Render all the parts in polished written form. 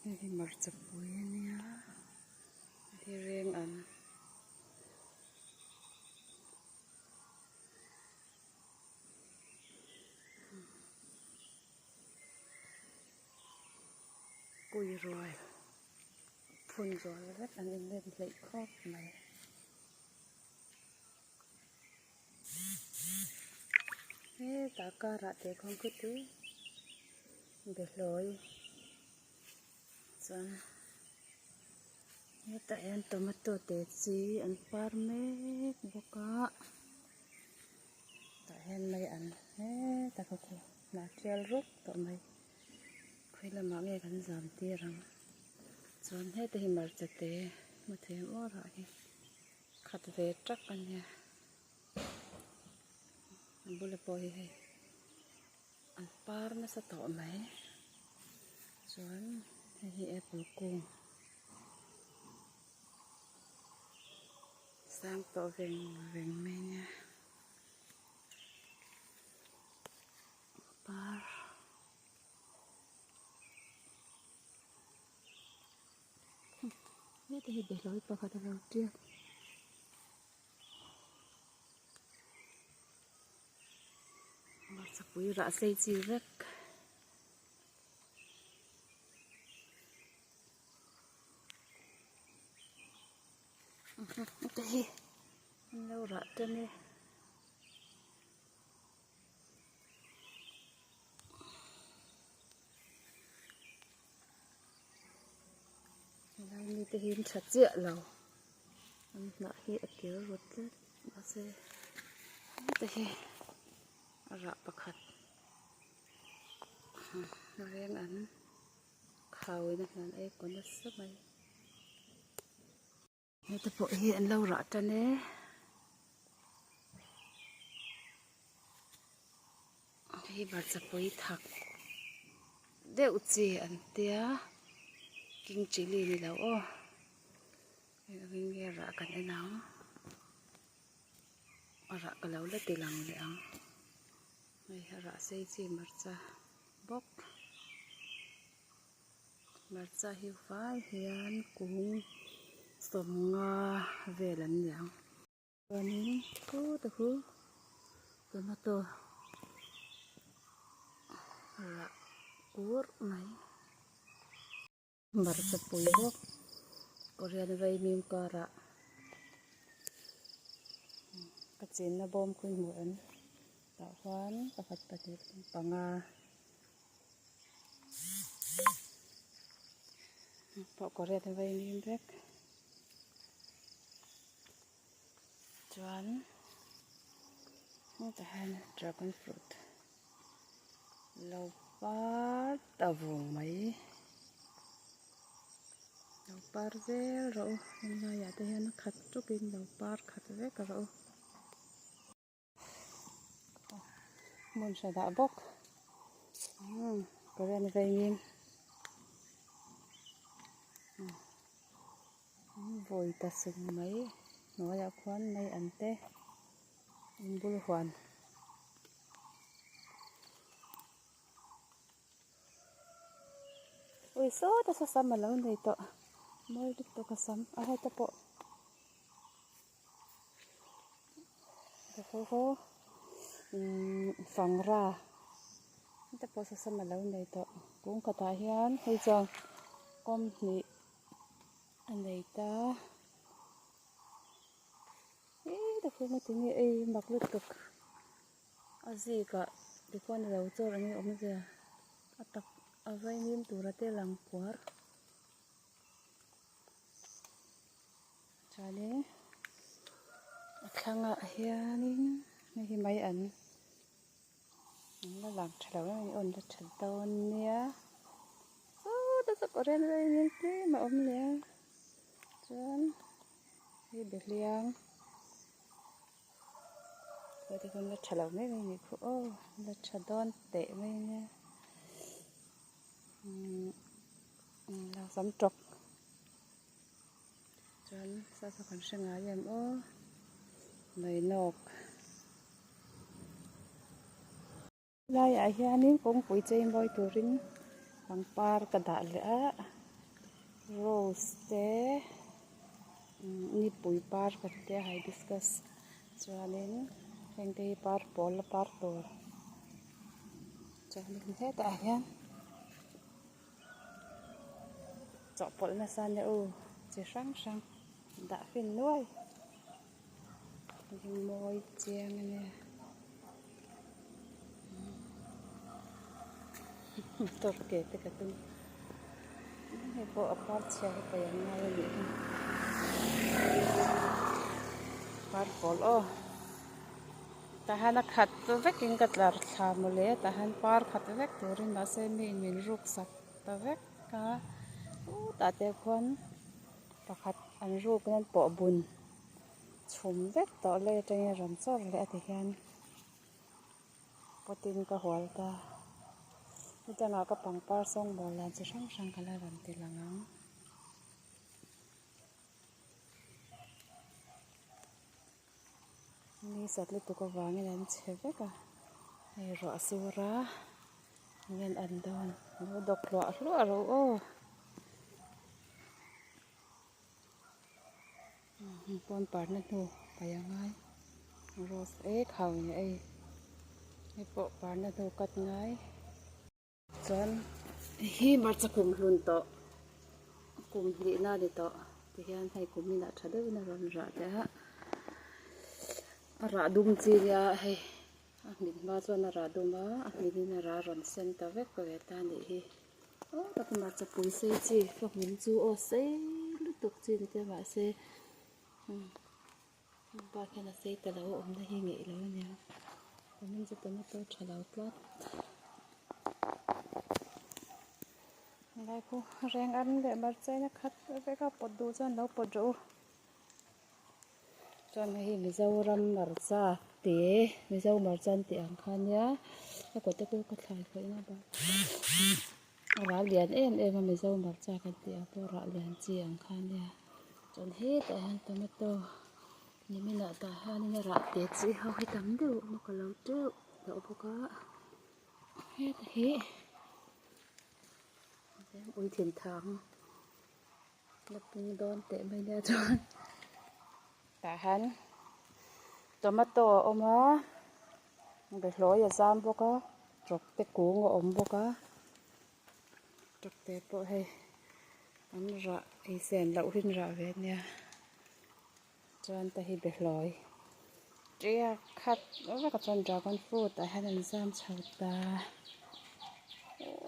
Hi marcha pui nia hi reng an pui rồi phun rồi rất anh lên lấy khóc này thế ta ca ra để con cứ tí để lối xong tại anh tomato tết gì anh parme boka tại anh mấy anh thế ta có là treo rút tụi mày khi là mọi người cần giảm tiền rằng chọn hết thì mà chặt tê mà thêm ô rồi khát về chắc anh nha anh bố là bồi hay anh par nó sẽ tỏ mấy chọn hay apple cùng sang tỏ vàng vàng mê nha par hết thì để lối vào khát đầu tiên mà sắp quý rã xây chi rất đây lâu rã trên đây đây như thế hình chặt dịa lầu anh lại hiện kiểu rút lên nó sẽ đây rã bạc hạt nó riêng ăn khâu này là em còn nó sắp mấy người ta vội hiện lâu rõ trên đấy thì bà sẽ bôi thật đều gì ăn tía kinh chỉ lì này đâu ô mình nghe rõ cái này nào rõ cái lâu là tì lòng vậy ăn này rõ xây gì mà ra bốc mà ra hiu phái hiền cũng sống về lần nhỉ và ní cứ từ cứ tomato là cuốn này mà rất bùi bốc Korean vây mìm cà rạ cái chuyện nó bom khuyên muộn tạo khoán và phật bạch bằng bỏ Korean vây mìm rek choán nó ta hay dragon fruit lâu bát tàu vùng mấy lâu bát về rồi hôm nay giờ tôi nó khát chút pin lâu bát khát về cả rồi muốn sẽ đã bốc Korean vây mìm vội ta sừng mấy nó đã khoan mấy ăn tê bul hoàn ôi số ta sao mà lâu này tọ mới được tọ kasam hai ta bộ khô phẳng ra ta bộ sao mà lâu này tọ cũng có tài hiền hay chăng con thì anh này ta ta không có tiếng gì mặc lụt cực gì cả thì con đầu cho anh ông giờ tập ở vay niêm tủ ra tê làm quá cho nên khang ạ hiền này mấy ảnh nó làm chảo này ôn cho chảo tôn nhé ta sẽ có đến đây những cái mà ôm nhé chân thì được liang vậy thì con nó chảo mấy cái này khổ nó chảo tôn tệ mấy nha là sắm trọc chân sao còn sinh ái em ô mấy nọc lai ai hiền nín cũng quỳ trên voi turin bằng par cả đã lẽ rose te ni pui par ka te hibiscus chuanin heng te hi par pawl la par tur chuanin hetah hian chawhpawlh na san u chi hrang hrang dah fin nuai hi mawi chiang ania tor ke te ka tum he pawh a par chhia hi pawh ang ngai ani par pawl aw tahan a khat vekin ka tlar thla mu le tahan par khat vek turin na se mi in min ruk sak ta vek ka ta te khon pakhat an ruk nan pawh bun chhum vek to le atangin ram chawr le ati hian potin ka hual ta itanga ka pangpar sawng bawr lian chi hrang hrang kala ram ti langang ni satli tu ka wangin an che veka hei rawh sura ngen an dawn lo dawk hluah ro aw pon par na hnu payangai rose khau ni ei he pawh par na hnu kat ngai chuan hi marcha kum hlun to kum hli na ni to ti hian hei kumin a tha deuh na ron ra te ha a ra dum chi nia hei a hmin hma chuan a ra dum a a hminin a ra ron sen ta vek ko ve ta ni hi ta ku marcha pui sei chi ka hmin chu aw sei lutuk chi ni te ma se ba khen a sei ta lo awm na hi ngei lo ania kumin chu tomato tha lo tlat lai ku reng an le marchai na khat veka pot du chuan lo pot ro chuan hi mizoram marcha te mizo marchan te ang khan nia ka ko te ku ka thlai khoi na ba ra lian em a mizo marcha kan ti a pawh ra lian chi ang khan nia chuan he ta hian tomato ni mina ta hian in ra te chi ho hi tam deuh mo ka lo teuh lo boka he ta hi ui thiền thang lập pung đón tệ mấy nha chuan ta han tomato oma be hloi a zam boka trok te kung a om boka trok te pawh hei an ra ei sen lo hin ra ve nia chuan ta hi be hloi tria khat ka chuan dragon fruit a hian an zam chho ta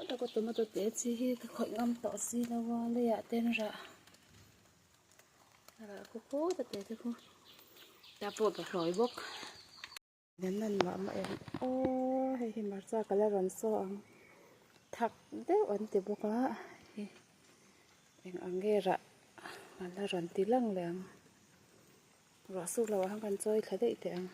ta ko tomato te chi hi ka khoi ngam to si lawa le ya ten ra ko ta te khu ta pawh be hloi bawk nan ma ma em o hei hi marcha kala ron so ang thak deuh an ti boka hi eng angera ala ron ti lang leng ro su lo hang kan choi thla dei te ang